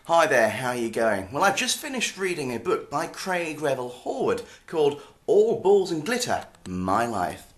Hi there, how are you going? Well, I've just finished reading a book by Craig Revel Horwood called All Balls and Glitter, My Life.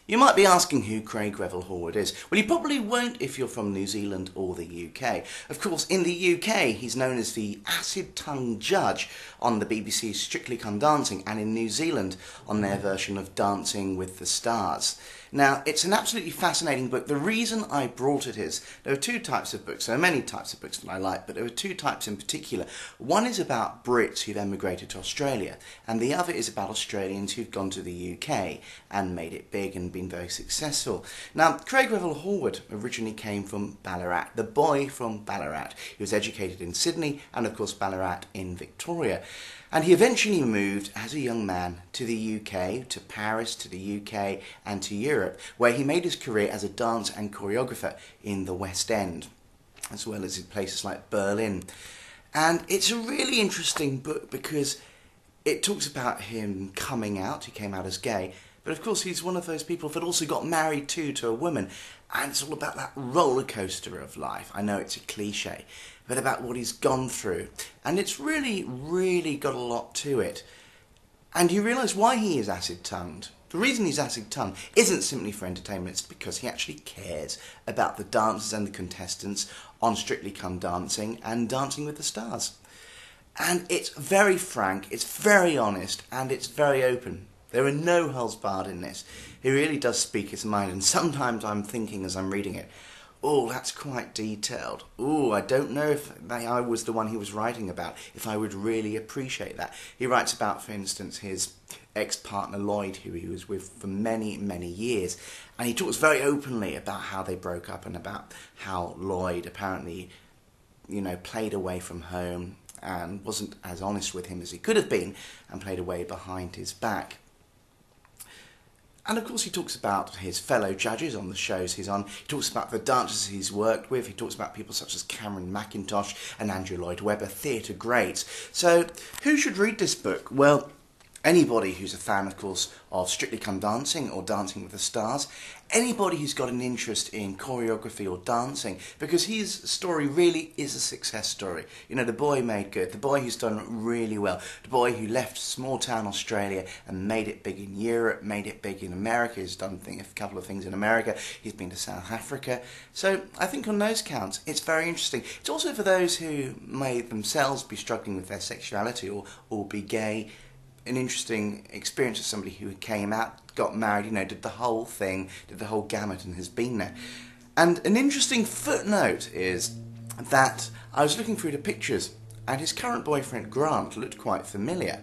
You might be asking who Craig Revel Horwood is. Well, you probably won't if you're from New Zealand or the UK. Of course, in the UK, he's known as the acid-tongued judge on the BBC's Strictly Come Dancing, and in New Zealand on their version of Dancing with the Stars. Now, it's an absolutely fascinating book. The reason I brought it is, there are two types of books. There are many types of books that I like, but there are two types in particular. One is about Brits who've emigrated to Australia, and the other is about Australians who've gone to the UK and made it big and been very successful. Now, Craig Revel Horwood originally came from Ballarat, the boy from Ballarat. He was educated in Sydney and, of course, Ballarat in Victoria. And he eventually moved as a young man to the UK, to Paris, to the UK and to Europe, where he made his career as a dance and choreographer in the West End, as well as in places like Berlin. And it's a really interesting book because it talks about him coming out. He came out as gay, but of course he's one of those people that also got married to a woman. And it's all about that roller coaster of life. I know it's a cliche, but about what he's gone through. And it's really, really got a lot to it. And you realise why he is acid-tongued. The reason he's acid-tongued isn't simply for entertainment, it's because he actually cares about the dancers and the contestants on Strictly Come Dancing and Dancing with the Stars. And it's very frank, it's very honest, and it's very open. There are no holes barred in this. He really does speak his mind, and sometimes I'm thinking as I'm reading it, oh, that's quite detailed. Oh, I don't know if I was the one he was writing about, if I would really appreciate that. He writes about, for instance, his ex-partner Lloyd, who he was with for many, many years, and he talks very openly about how they broke up and about how Lloyd apparently, played away from home and wasn't as honest with him as he could have been and played away behind his back. And of course he talks about his fellow judges on the shows he's on. He talks about the dancers he's worked with. He talks about people such as Cameron Mackintosh and Andrew Lloyd Webber, theatre greats. So who should read this book? Well, anybody who's a fan, of course, of Strictly Come Dancing or Dancing with the Stars. Anybody who's got an interest in choreography or dancing, because his story really is a success story. The boy made good, the boy who's done really well, the boy who left small town Australia and made it big in Europe, made it big in America. He's done a couple of things in America. He's been to South Africa. So I think on those counts, it's very interesting. It's also for those who may themselves be struggling with their sexuality or be gay. An interesting experience of somebody who came out, got married, did the whole thing, did the whole gamut and has been there. And an interesting footnote is that I was looking through the pictures and his current boyfriend Grant looked quite familiar.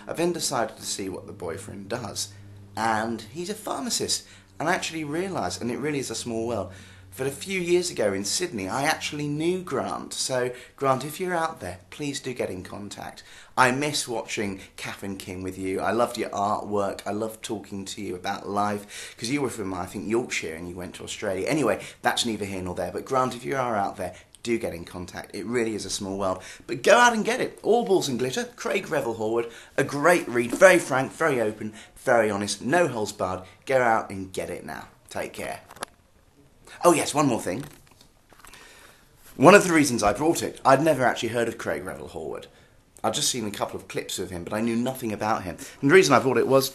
I then decided to see what the boyfriend does, and he's a pharmacist. And I actually realised, and it really is a small world, that a few years ago in Sydney I actually knew Grant. So Grant, if you're out there, please do get in contact. I miss watching Catherine King with you. I loved your artwork. I loved talking to you about life, because you were from, I think, Yorkshire and you went to Australia. Anyway, that's neither here nor there. But Grant, if you are out there, do get in contact. It really is a small world. But go out and get it. All Balls and Glitter, Craig Revel Horwood. A great read, very frank, very open, very honest, no holes barred. Go out and get it now. Take care. Oh yes, one more thing. One of the reasons I brought it, I'd never actually heard of Craig Revel Horwood. I'd just seen a couple of clips of him, but I knew nothing about him. And the reason I bought it was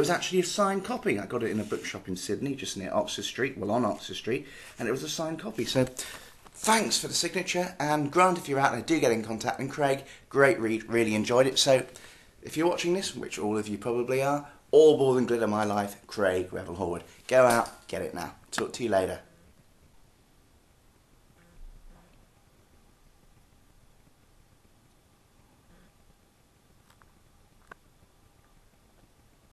actually a signed copy. I got it in a bookshop in Sydney, just near Oxford Street, on Oxford Street, and it was a signed copy. So thanks for the signature, and Grant, if you're out there, do get in contact. And Craig, great read, really enjoyed it. So if you're watching this, which all of you probably are, All Balls and Glitter, My Life, Craig Revel Horwood. Go out, get it now. Talk to you later.